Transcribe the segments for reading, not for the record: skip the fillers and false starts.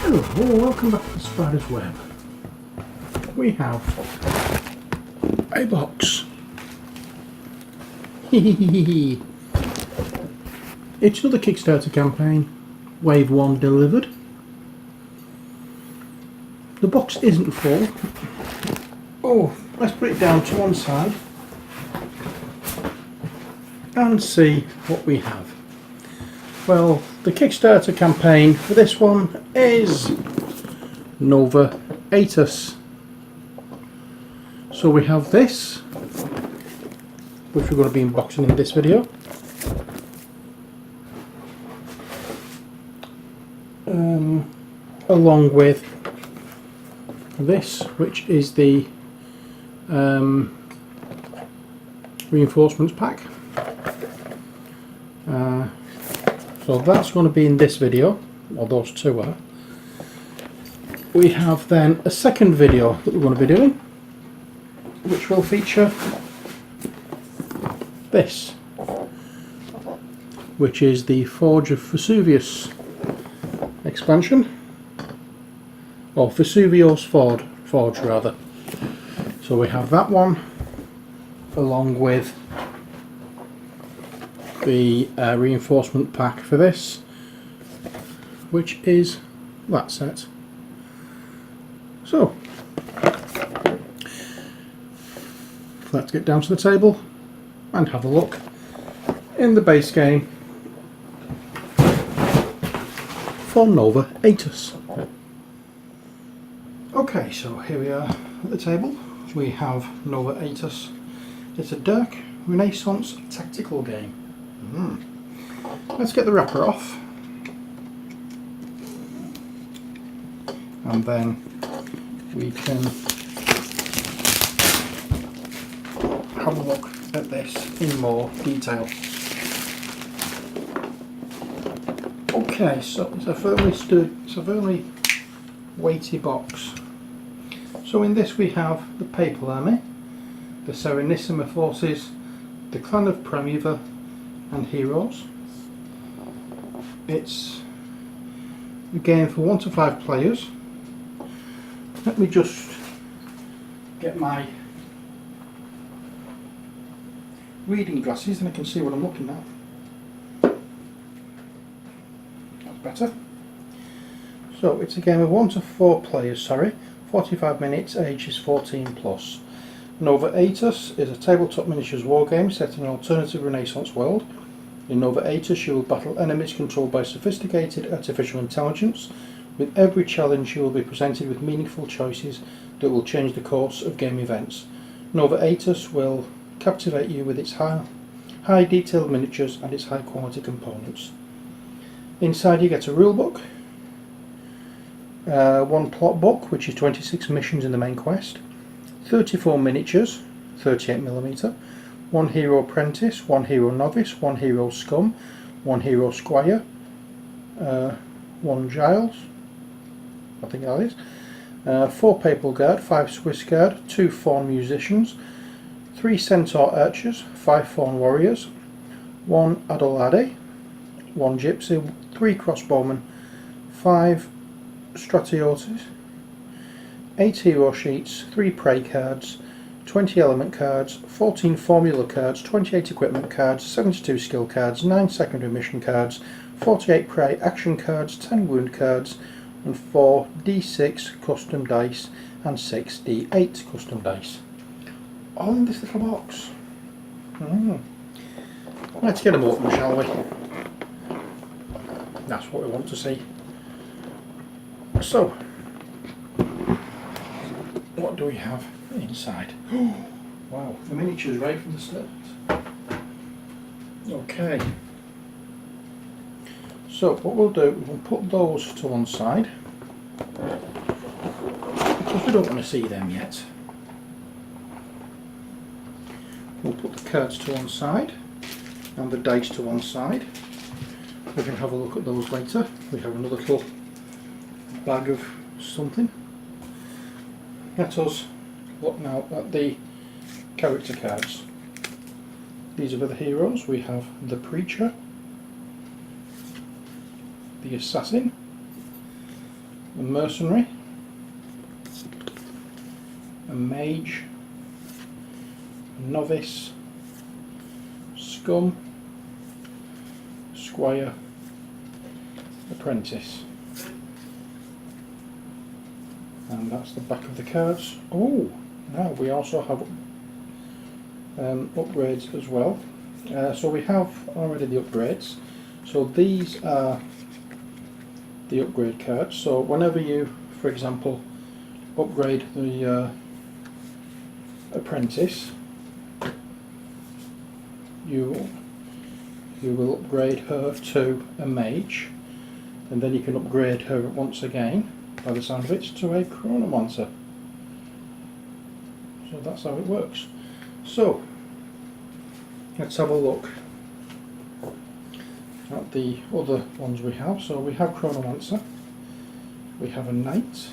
Hello, welcome back to the Spider's Web. We have a box. It's another Kickstarter campaign, Wave 1 delivered. The box isn't full. Oh, let's put it down to one side and see what we have. Well, the Kickstarter campaign for this one is Nova Aetas. So we have this, which we're going to be unboxing in this video. Along with this, which is the reinforcements pack. So that's going to be in this video, or those two are. We have then a second video that we're going to be doing, which will feature this, which is the Forge of Vesuvius expansion, or Vesuvius Forge rather. So we have that one along with the reinforcement pack for this, which is that set. So let's get down to the table and have a look in the base game for Nova Aetas. Okay, so here we are at the table. We have Nova Aetas. It's a dark Renaissance tactical game. Let's get the wrapper off, and then we can have a look at this in more detail. Okay, so it's a fairly weighty box. So in this we have the Papal Army, the Serenissima Forces, the Clan of Primeval, and Heroes. It's a game for 1 to 5 players. Let me just get my reading glasses and I can see what I'm looking at. That's better. So it's a game of 1 to 4 players, 45 minutes, ages 14 plus. Nova Aetas is a tabletop miniatures wargame set in an alternative Renaissance world. In Nova Aetas you will battle enemies controlled by sophisticated artificial intelligence. With every challenge you will be presented with meaningful choices that will change the course of game events. Nova Aetas will captivate you with its high detailed miniatures and its high quality components. Inside you get a rule book, one plot book which is 26 missions in the main quest, 34 miniatures, 38mm, 1 hero apprentice, 1 hero novice, 1 hero scum, 1 hero squire, 1 Giles, I think that is, 4 Papal Guard, 5 Swiss Guard, 2 Faun musicians, 3 Centaur archers, 5 Faun warriors, 1 Adolade, 1 Gypsy, 3 crossbowmen, 5 Stratiotes, 8 hero sheets, 3 prey cards, 20 element cards, 14 formula cards, 28 equipment cards, 72 skill cards, 9 secondary mission cards, 48 prey action cards, 10 wound cards, and 4 D6 custom dice and 6 D8 custom dice. All in this little box. Let's get them open, shall we? That's what we want to see. So, what do we have inside? Wow, the miniatures right from the start. Okay. So what we'll do, we'll put those to one side because we don't want to see them yet. We'll put the cards to one side and the dice to one side. We can have a look at those later. We have another little bag of something. Let us look now at the character cards. These are for the heroes. We have the Preacher, the Assassin, a mercenary, a mage, a novice, scum, squire, apprentice. And that's the back of the cards. Oh, now we also have upgrades as well. So we have already the upgrades. So these are the upgrade cards. So whenever you, for example, upgrade the apprentice, you will upgrade her to a mage, and then you can upgrade her once again, by the sound of it, to a chronomancer. So that's how it works. So let's have a look at the other ones we have. So we have chronomancer, we have a knight,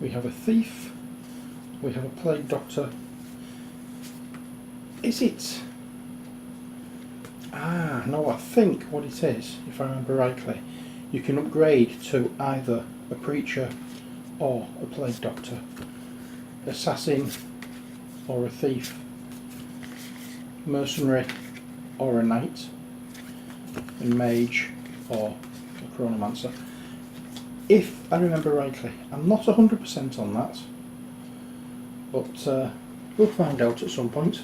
we have a thief, we have a plague doctor. Is it? Ah, no, I think what it is, if I remember rightly, you can upgrade to either a preacher or a plague doctor, assassin or a thief, mercenary or a knight, and mage or a chronomancer. If I remember rightly, I'm not 100% on that, but we'll find out at some point.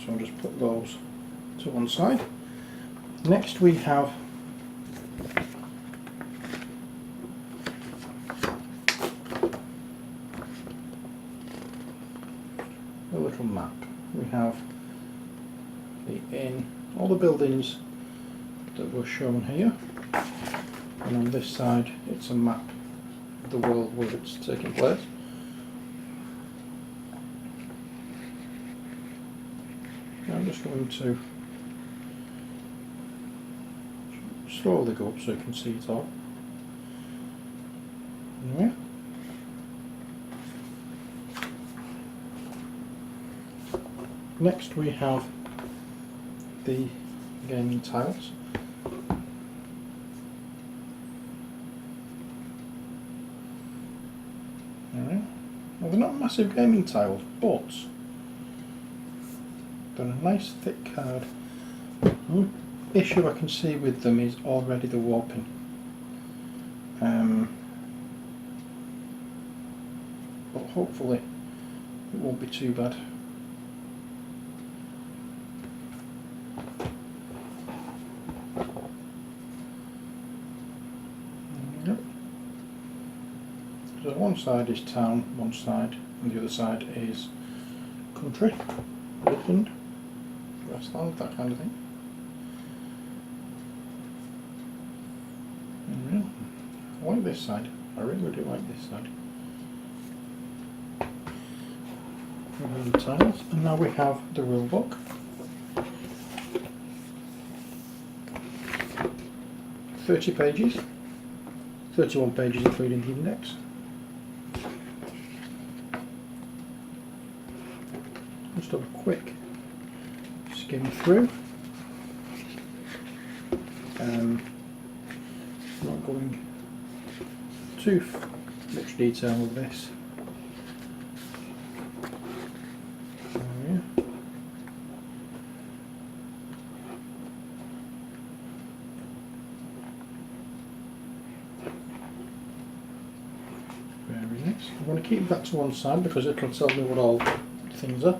So I'll just put those to one side. Next we have a little map. We have the inn, all the buildings that were shown here, and on this side it's a map of the world where it's taking place. I'm just going to slowly go up so you can see it all. Anyway. Next we have the gaming tiles. Alright. Well, they're not massive gaming tiles, but they're a nice thick card. Issue I can see with them is already the warping. But hopefully it won't be too bad. So one side is town, one side, and the other side is country, woodland, grassland, that kind of thing. I like this side. I really do like this side. We have the tiles, and now we have the rule book. 30 pages, 31 pages including the index. Just have a quick skim through. Not going too much detail with this. Yeah. Very nice. I'm going to keep that to one side because it'll tell me what all things are.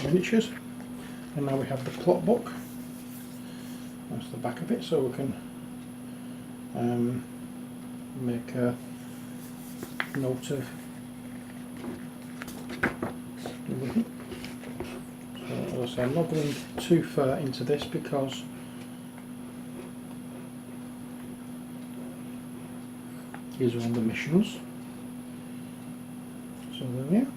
Miniatures. And now we have the plot book. That's the back of it, so we can make a note of everything. So as I say, I'm not going too far into this because these are all the missions. So there we are.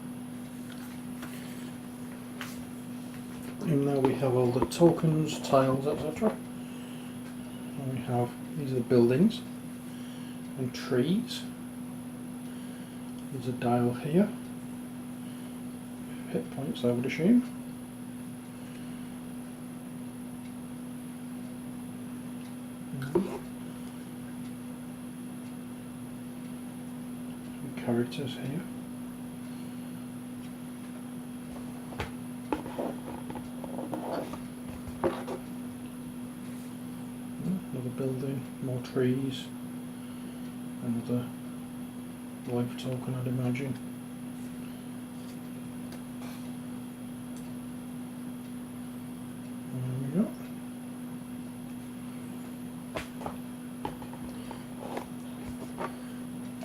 And now we have all the tokens, tiles, etc. And we have, these are the buildings and trees. There's a dial here. Hit points, I would assume. Some characters here. Another building, more trees, another life token, I'd imagine. There we go.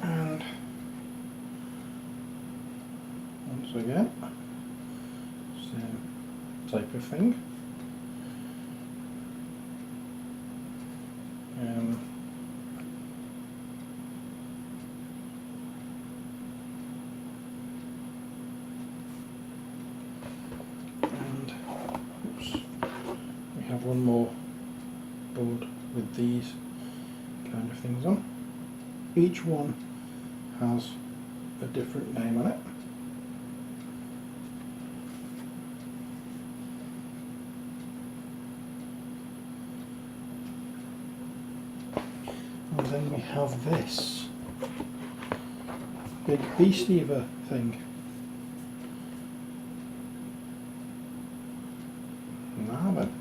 And once again, same type of thing. And oops, we have one more board with these kind of things on. Each one has a different name on it. And then we have this big beastie of a thing. Now then.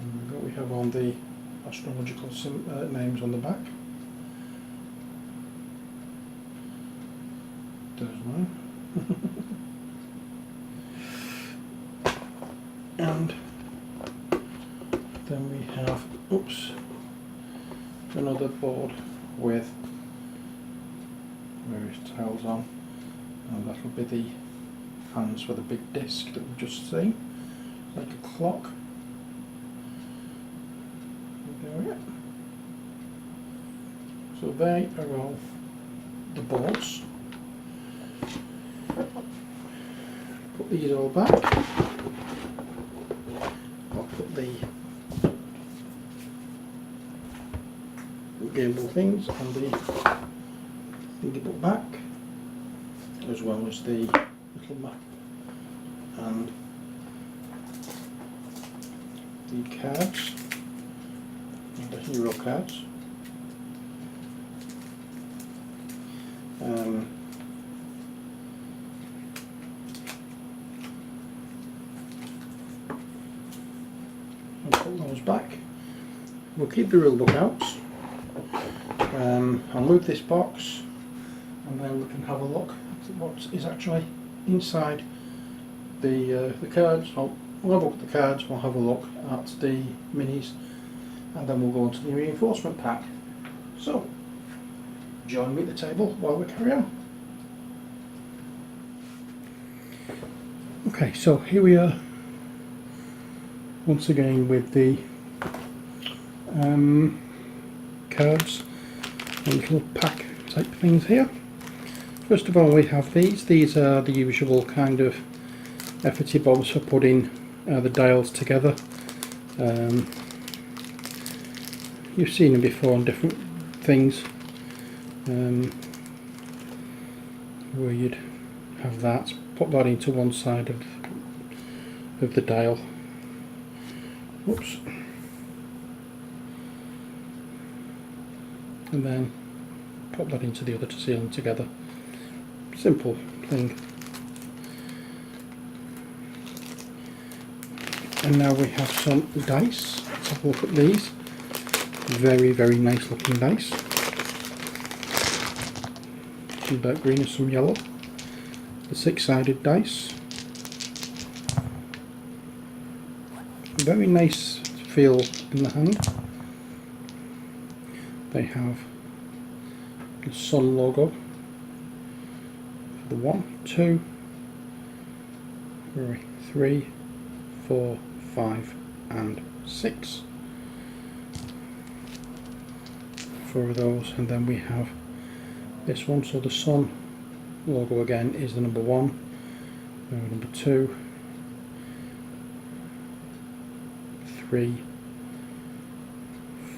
And we have on the astrological names on the back. There's one. And then we have, oops, another board with various tiles on, and that'll be the hands for the big disc that we've just seen, like a clock. There we go. So they are all the boards. Put these all back. The gimbal things and the thingy back, as well as the little map and the cards and the hero cards. Put those back. We'll keep the real lookouts. I'll move this box and then we can have a look at what is actually inside the cards. We'll have a look at the cards, we'll have a look at the minis, and then we'll go on to the reinforcement pack. So, join me at the table while we carry on. Okay, so here we are once again with the cards and little pack type things here. First of all, we have these are the usual kind of efforty bobs for putting the dials together. You've seen them before on different things, where you'd have that, put that into one side of the dial. Whoops. And then pop that into the other to seal them together. Simple thing. And now we have some dice. Let's have a look at these. Very, very nice looking dice. Some dark green and some yellow. The 6-sided dice. Very nice feel in the hand. They have the sun logo for the 1, 2, 3, 4, 5 and 6. 4 of those, and then we have this one, so the sun logo again is the number 1, number 2, 3,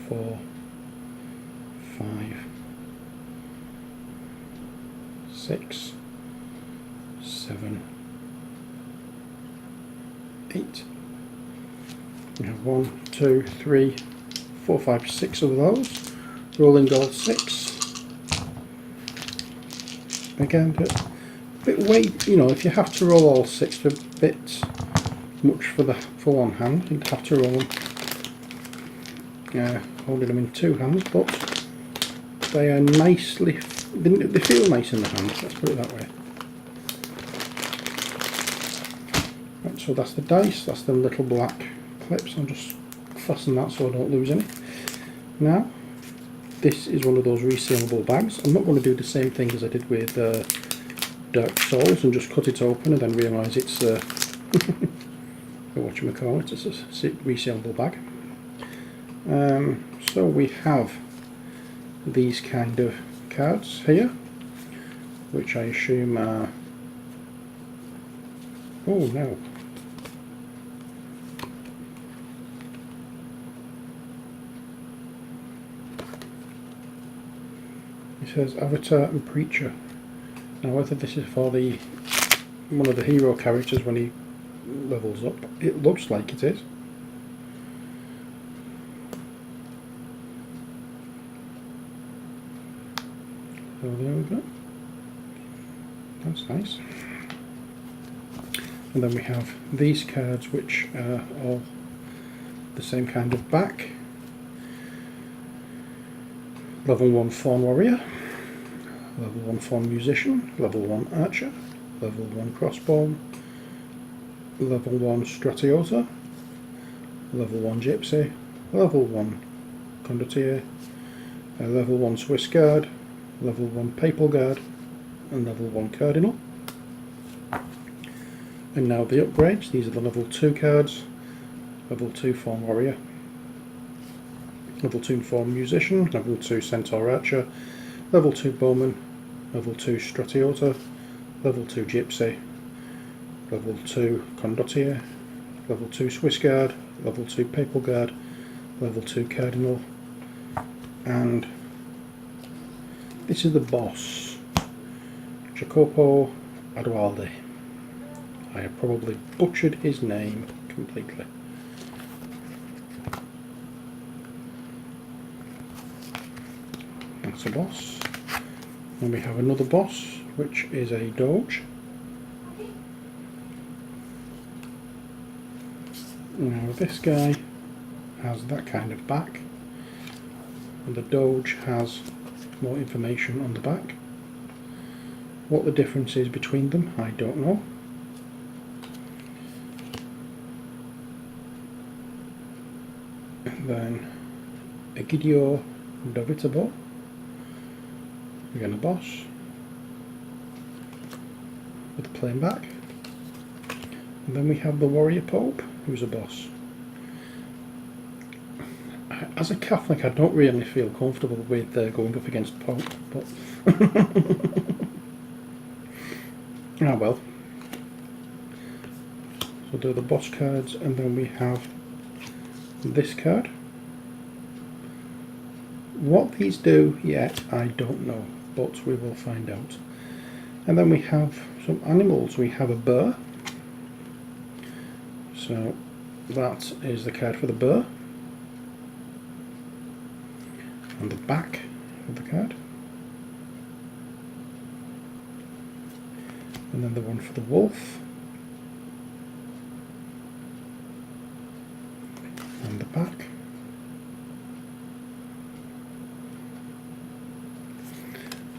4, 5, 6, 7 8. We have 1, 2, 3, 4, 5, 6 of those. Rolling gold 6. Again, a bit weight, you know, if you have to roll all 6, a bit much for one hand. You'd have to roll them, holding them in 2 hands, but they are nicely, they feel nice in the hand, let's put it that way. Right, so that's the dice, that's the little black clips. I'll just fasten that so I don't lose any. Now, this is one of those resealable bags. I'm not going to do the same thing as I did with Dark Souls and just cut it open and then realise it's whatchamacallit, it's a resealable bag. So we have these kind of cards here, which I assume are, oh no, it says Avatar and Preacher. Now whether this is for the one of the hero characters when he levels up, it looks like it is. So there we go. That's nice. And then we have these cards, which are all the same kind of back. Level 1 Fawn Warrior, Level 1 Fawn Musician, Level 1 Archer, Level 1 Crossbow, Level 1 Stratiota, Level 1 Gypsy, Level 1 Condottiere, Level 1 Swiss Guard, Level 1 Papal Guard, and Level 1 Cardinal. And now the upgrades, these are the Level 2 cards. Level 2 Fawn Warrior, Level 2 Fawn Musician, Level 2 Centaur Archer, Level 2 Bowman, Level 2 Stratiota, Level 2 Gypsy, Level 2 Condottiere, Level 2 Swiss Guard, Level 2 Papal Guard, Level 2 Cardinal, and this is the boss, Jacopo Adualde. I have probably butchered his name completely. That's a boss. And we have another boss, which is a Doge. Now this guy has that kind of back, and the Doge has more information on the back. What the difference is between them, I don't know. And then Egidio Dovitabo, again a boss, with a plain back. And then we have the Warrior Pope, who's a boss. As a Catholic, I don't really feel comfortable with going up against Pope, but ah well. So they're the boss cards, and then we have this card. What these do yet, I don't know, but we will find out. And then we have some animals. We have a bear. So that is the card for the bear. On the back of the card. And then the one for the wolf. On the back.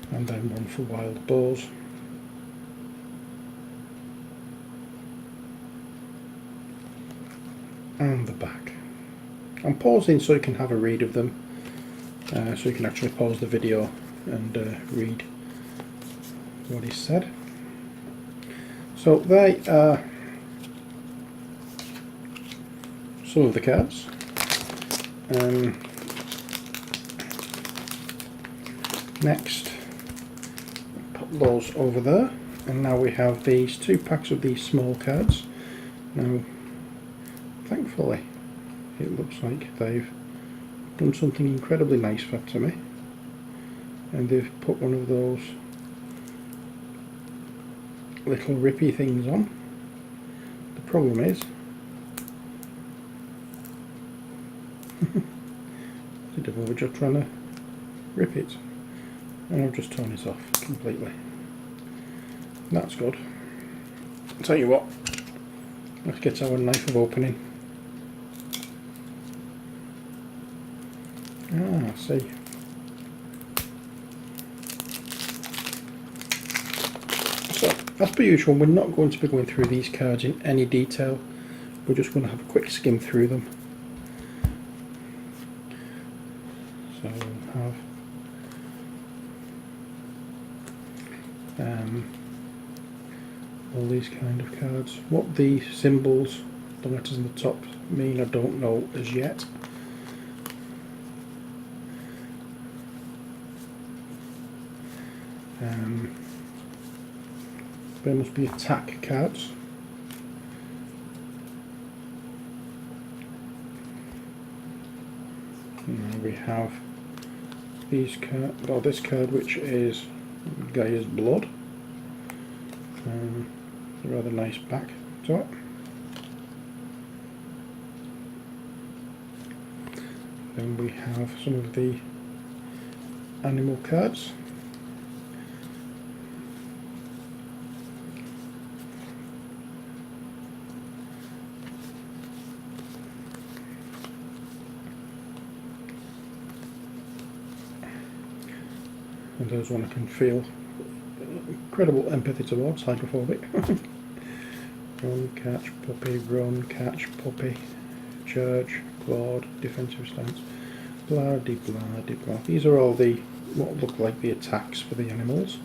And then one for wild boars. And the back. I'm pausing so you can have a read of them. So you can actually pause the video and read what is said. So they are some of the cards. Next, put those over there, and now we have these 2 packs of these small cards. Now, thankfully, it looks like they've done something incredibly nice to me, and they've put one of those little rippy things on. The problem is The devil was just trying to rip it, and I've just torn it off completely. That's good. I'll tell you what, let's get our knife of opening. I see. So, as per usual, we're not going to be going through these cards in any detail. We're just going to have a quick skim through them. So we'll have all these kind of cards. What the symbols, the letters on the top mean, I don't know as yet. There must be attack cards. And we have these cards, or this card, which is Gaia's Blood. A rather nice back to it. Then we have some of the animal cards. And there's one I can feel incredible empathy towards, hydrophobic. Run, catch, puppy, run, catch, puppy, charge, clawed, defensive stance, blah de blah de blah. These are all the what look like the attacks for the animals.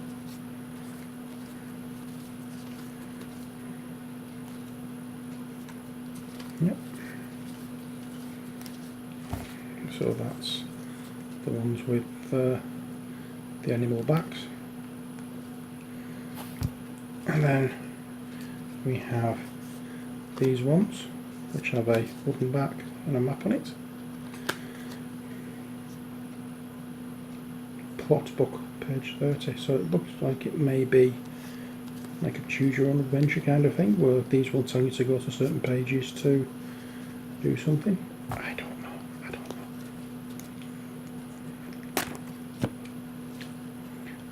Yep. So that's the ones with the animal backs. And then we have these ones, which have a wooden back and a map on it. Plot book, page 30. So it looks like it may be like a choose your own adventure kind of thing, where these will tell you to go to certain pages to do something. I don't know.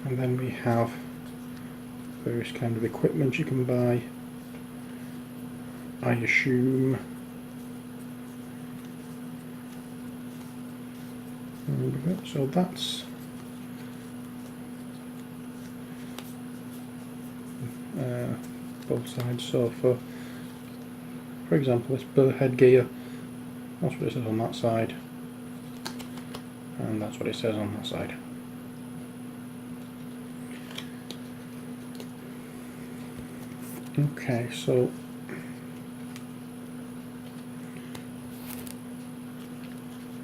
And then we have various kind of equipment you can buy. I assume. So that's both sides. So for example, this bird headgear, that's what it says on that side, and that's what it says on that side. Okay, so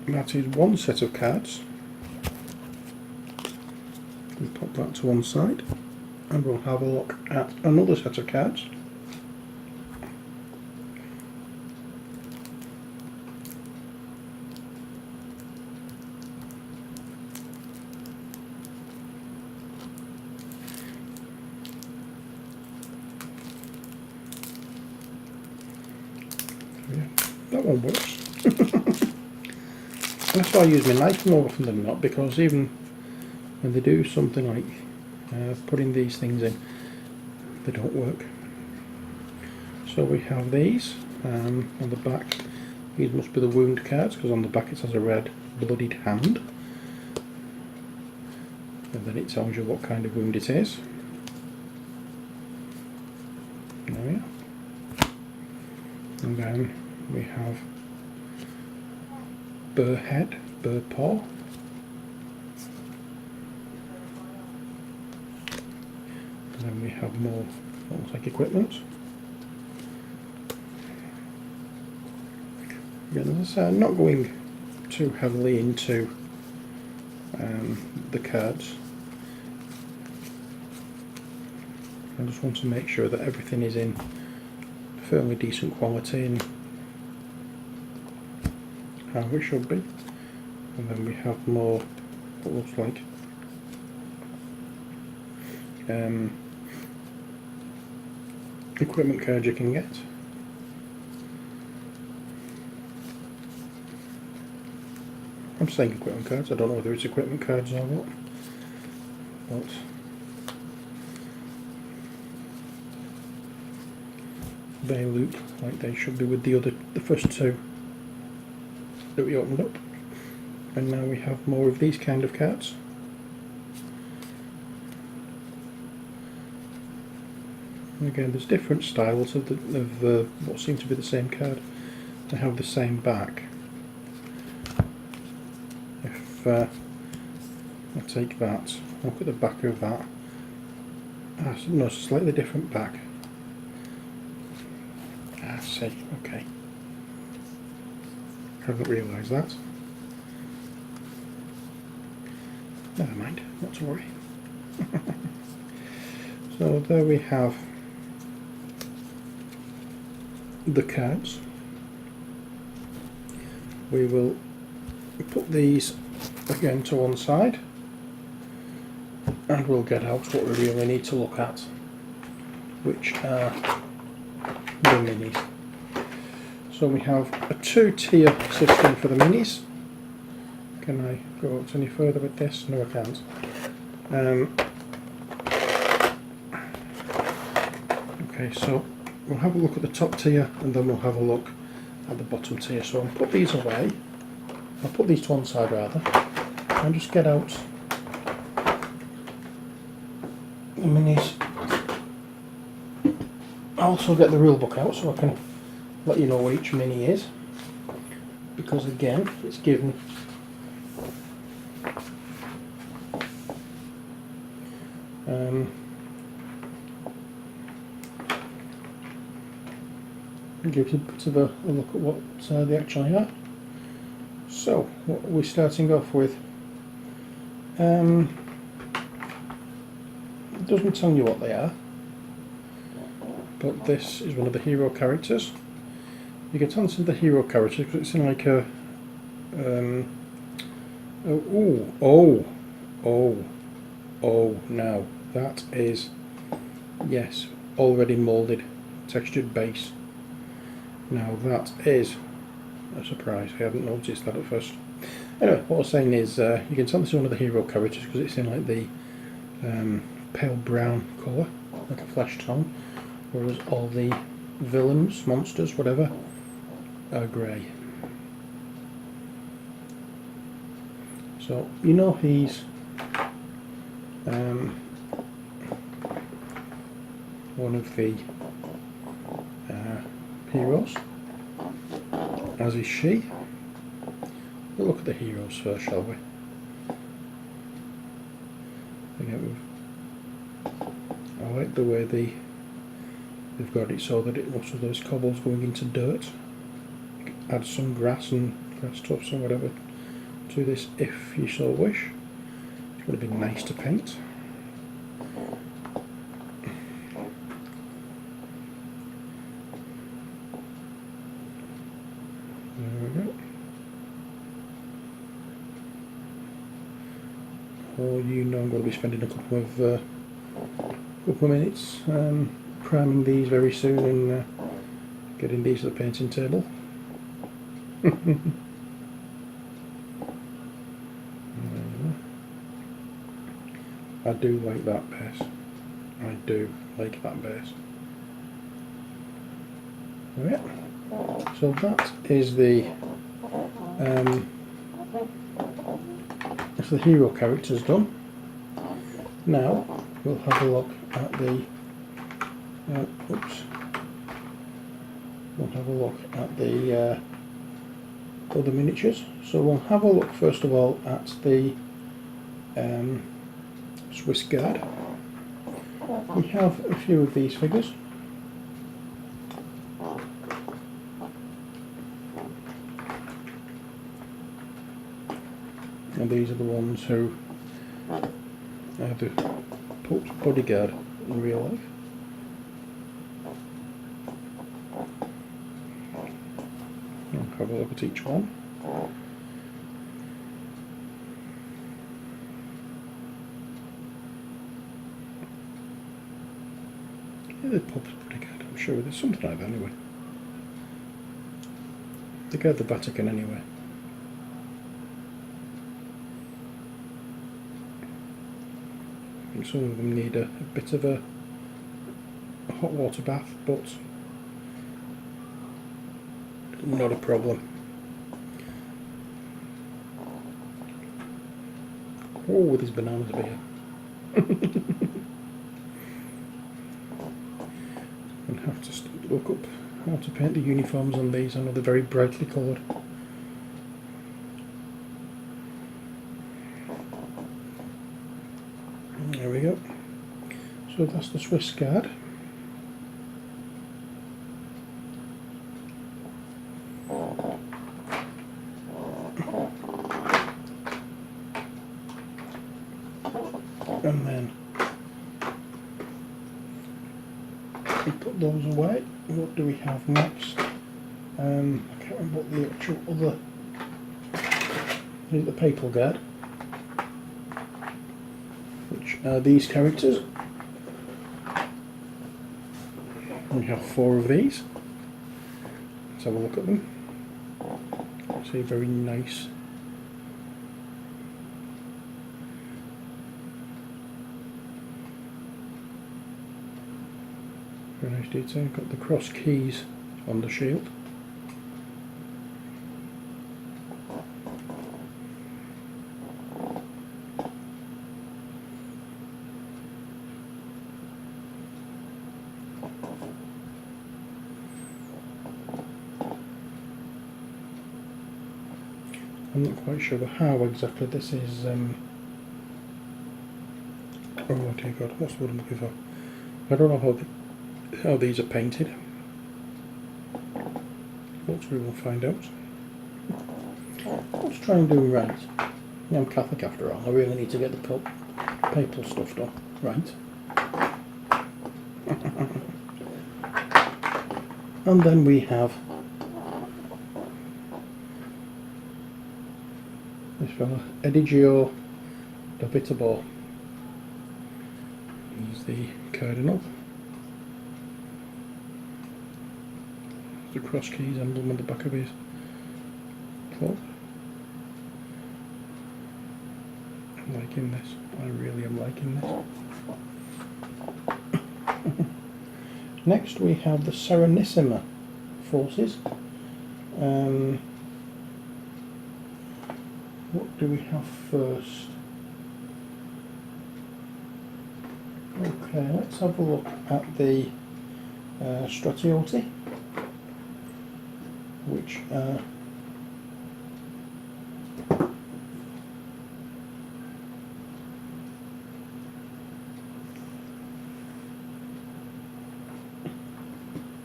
that is one set of cards. We'll pop that to one side, and we'll have a look at another set of cards. Yeah, that one works. That's why I use my knife more often than not, because even when they do something like putting these things in, they don't work. So we have these on the back. These must be the wound cards, because on the back it has a red bloodied hand, and then it tells you what kind of wound it is. There we are. And then we have burr head, burr paw. And then we have more almost like equipment. Again, as I say, I'm not going too heavily into the cards. I just want to make sure that everything is in fairly decent quality and how it should be. And then we have more what looks like equipment cards you can get. I'm saying equipment cards, I don't know whether it's equipment cards or what. But they look like they should be with the first two that we opened up. And now we have more of these kind of cards. And again, there's different styles of what seem to be the same card to have the same back. If I take that, look at the back of that. No, it's a slightly different back. I see, okay. Haven't realised that. Never mind, not to worry. So there we have the cards. We will put these again to one side and we'll get out what we really need to look at, which are the minis. So we have a 2-tier system for the minis. Can I go out any further with this? No, I can't. Okay, so we'll have a look at the top tier and then we'll have a look at the bottom tier. So I'll put these away. I'll put these to one side rather, and just get out the minis. I'll also get the rule book out so I can let you know what each mini is, because again it's given it gives a bit of a look at what they actually are. So what we're starting off with, it doesn't tell you what they are, but this is one of the hero characters. You get onto the hero characters because it's in like a now that is, yes, already moulded textured base. Now that is a surprise, I hadn't noticed that at first. Anyway, what I was saying is you can tell this is one of the hero characters because it's in like the pale brown colour, like a flesh tone, whereas all the villains, monsters, whatever, are grey. So you know he's one of the heroes, as is she. We'll look at the heroes first, shall we? Again, I like the way they've got it so that it looks as though it's cobbles going into dirt. Add some grass and grass tufts and whatever to this if you so wish. It's going to be nice to paint. There we go. Oh, you know I'm going to be spending a couple of minutes priming these very soon and getting these to the painting table. I do like that base. I do like that base. Right. So that is the hero characters done. Now we'll have a look at the we'll have a look at the other miniatures. So we'll have a look first of all at the Swiss Guard. We have a few of these figures. And these are the ones who are the Pope's bodyguard in real life. I'll have a look at each one. Yeah, the Pope's bodyguard, I'm sure there's something like that anyway. They guard the Vatican anyway. think some of them need a bit of a hot water bath, but not a problem. Oh, with his bananas beer. And have to look up how to paint the uniforms on these. I know they're very brightly coloured. There we go. So that's the Swiss Guard. And then we put those away. What do we have next? I can't remember what the actual other. Is it the Papal Guard? Which are these characters. We have 4 of these. Let's have a look at them. See, very nice. Very nice detail. Got the cross keys on the shield. I'm not quite sure how exactly this is. Oh dear God, what's the word I'm looking for? I don't know how these are painted, but we will find out. Let's try and do right. Yeah, I'm Catholic after all. I really need to get the papal stuff done right. And then we have this fella, Edigio Dobitabo. He's the Cardinal. The cross keys emblem on the back of his cloak. I'm liking this. I really am liking this. Next we have the Serenissima forces. What do we have first? Okay, let's have a look at the Stratioti, which are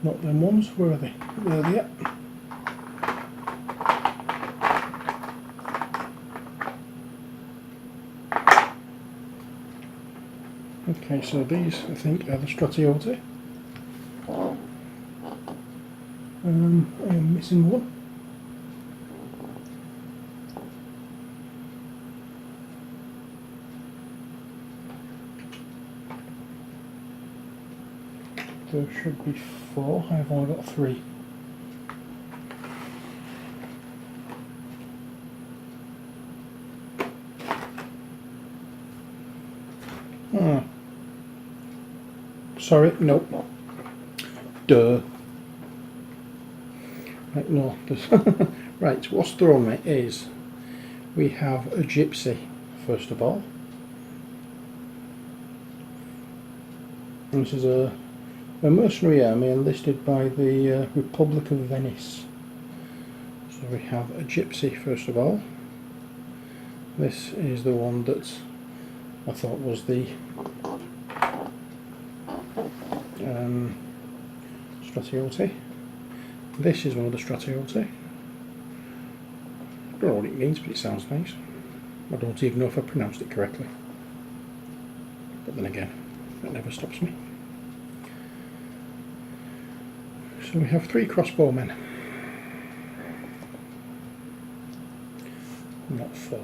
not them ones. Where are they? There they are. Okay, so these I think are the Stratioti. I am missing one. There should be 4. I've only got 3. Sorry, nope. Duh. Right, no. Right, what's thrown me is we have a gypsy, first of all. And this is a mercenary army enlisted by the Republic of Venice. So we have a gypsy, first of all. This is the one that I thought was the Stratioti. This is one of the Stratioti. I don't know what it means, but it sounds nice. I don't even know if I pronounced it correctly. But then again, that never stops me. So we have 3 crossbowmen. Not 4.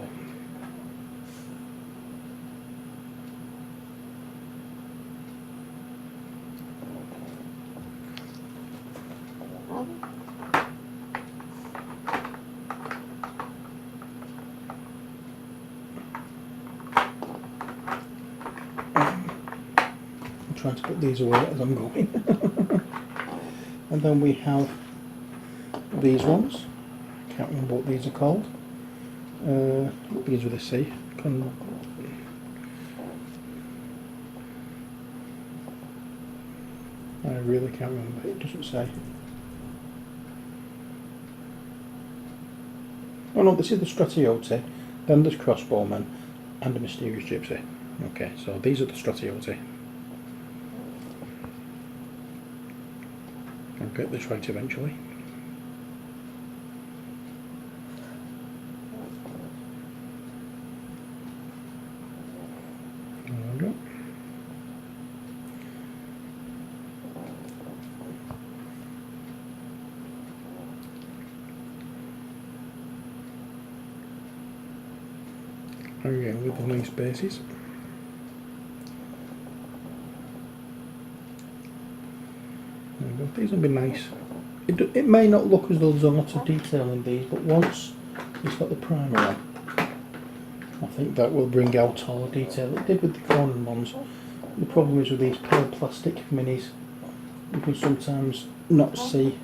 trying to put these away as I'm going. And then we have these ones. I can't remember what these are called. These with a C. I really can't remember. It doesn't say. Oh no, this is the Stratiote, then there's Crossbowmen, and a Mysterious Gypsy. Okay, so these are the Stratiote. I'll get this right eventually. There we go. Again with the nice bases. These will be nice. It may not look as though there's a lot of detail in these, but once it's got the primer on, I think that will bring out all the detail. It did with the Conan ones. The problem is with these pale plastic minis, you can sometimes not see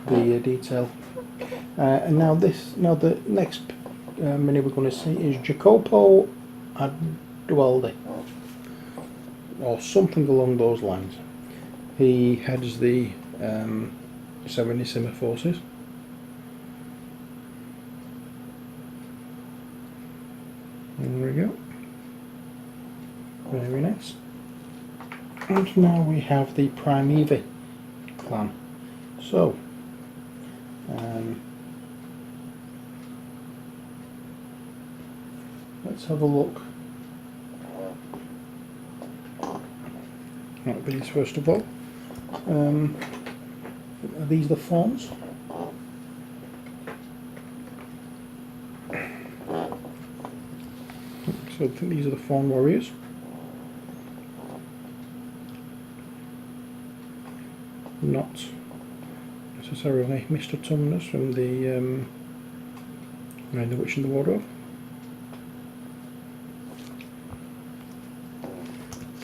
the detail. And now the next mini we're going to see is Jacopo Adualdi, or something along those lines. He heads the Serenissima forces. There we go. Very nice. And now we have the Primevi clan. So, let's have a look at these first of all. Are these the fawns? So I think these are the fawn warriors. Not necessarily Mr. Tumnus from the Witch in the Wardrobe.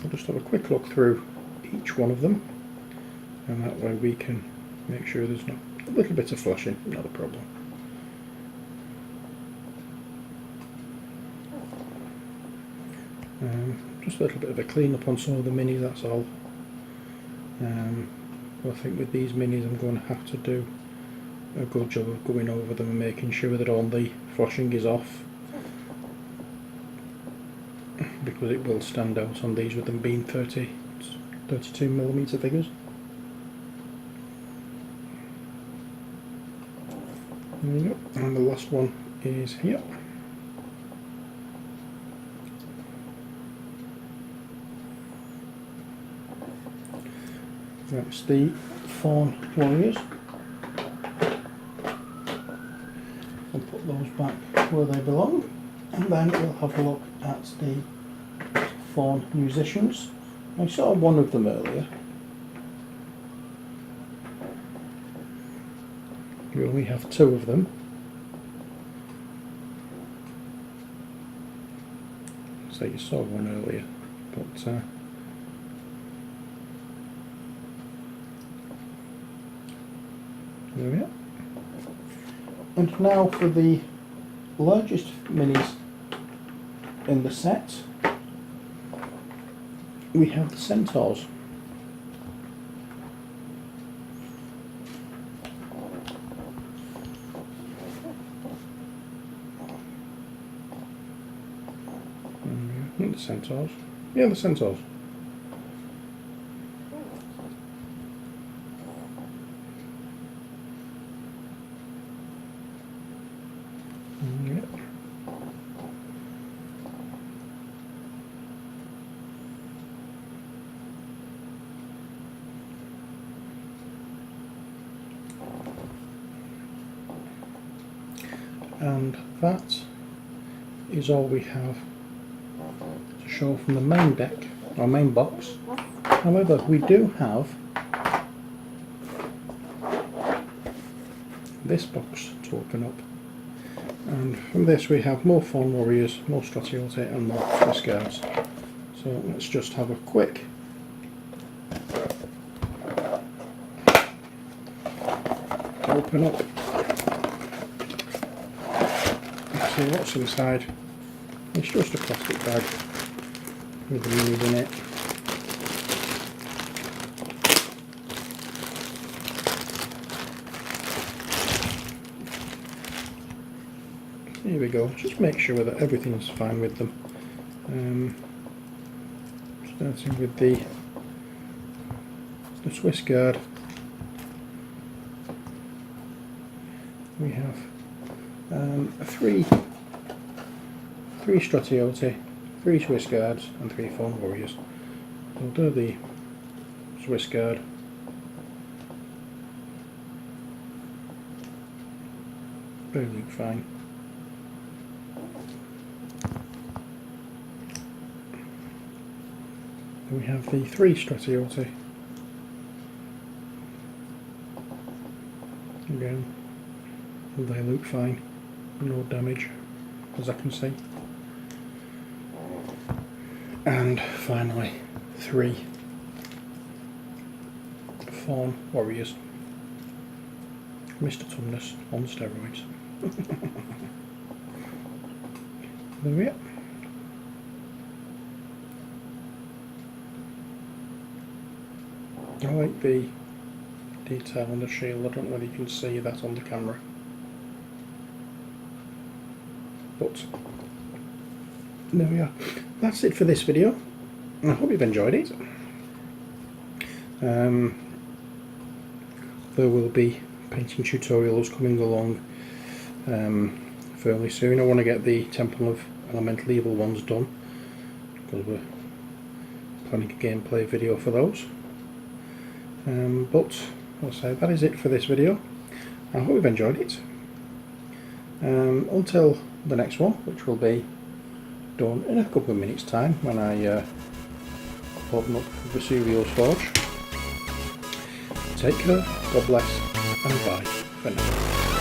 I'll just have a quick look through each one of them, and that way we can make sure there's not a little bit of flushing, not a problem. Just a little bit of a clean up on some of the minis, that's all. I think with these minis I'm going to have to do a good job of going over them and making sure that all the flushing is off, because it will stand out on these with them being 32mm figures. There we go. And the last one is here. That's the Fawn Warriors. I'll put those back where they belong, and then we'll have a look at the Fawn Musicians. I saw one of them earlier. We only have two of them. So you saw one earlier, but there we are. And now for the largest minis in the set, we have the Centaurs. The Centaurs. Yeah, the Centaurs. Yep. And that is all we have to show from the main deck, or main box. However, we do have this box to open up, and from this we have more Fawn Warriors, more Stratiote and more Swiss Guards. So let's just have a quick open up. Let's see what's inside. It's just a plastic bag with the move in it. Here we go, just make sure that everything's fine with them. Starting with the Swiss guard, we have three Stratioti, 3 Swiss guards and 3 Fawn warriors. We'll do the Swiss guard. They look fine. We have the 3 Stratioti. Again, they look fine, no damage as I can see. And finally 3 Fawn warriors. Mr. Tumnus on steroids. There we are. I like the detail on the shield. I don't know whether you can see that on the camera, but there we are. That's it for this video. I hope you've enjoyed it. There will be painting tutorials coming along fairly soon. I want to get the Temple of Elemental Evil ones done because we're planning a gameplay video for those. But I'll say that is it for this video. I hope you've enjoyed it. Until the next one, which will be done in a couple of minutes time when I open up Vesuvio's Forge. Take care, God bless, and bye for now.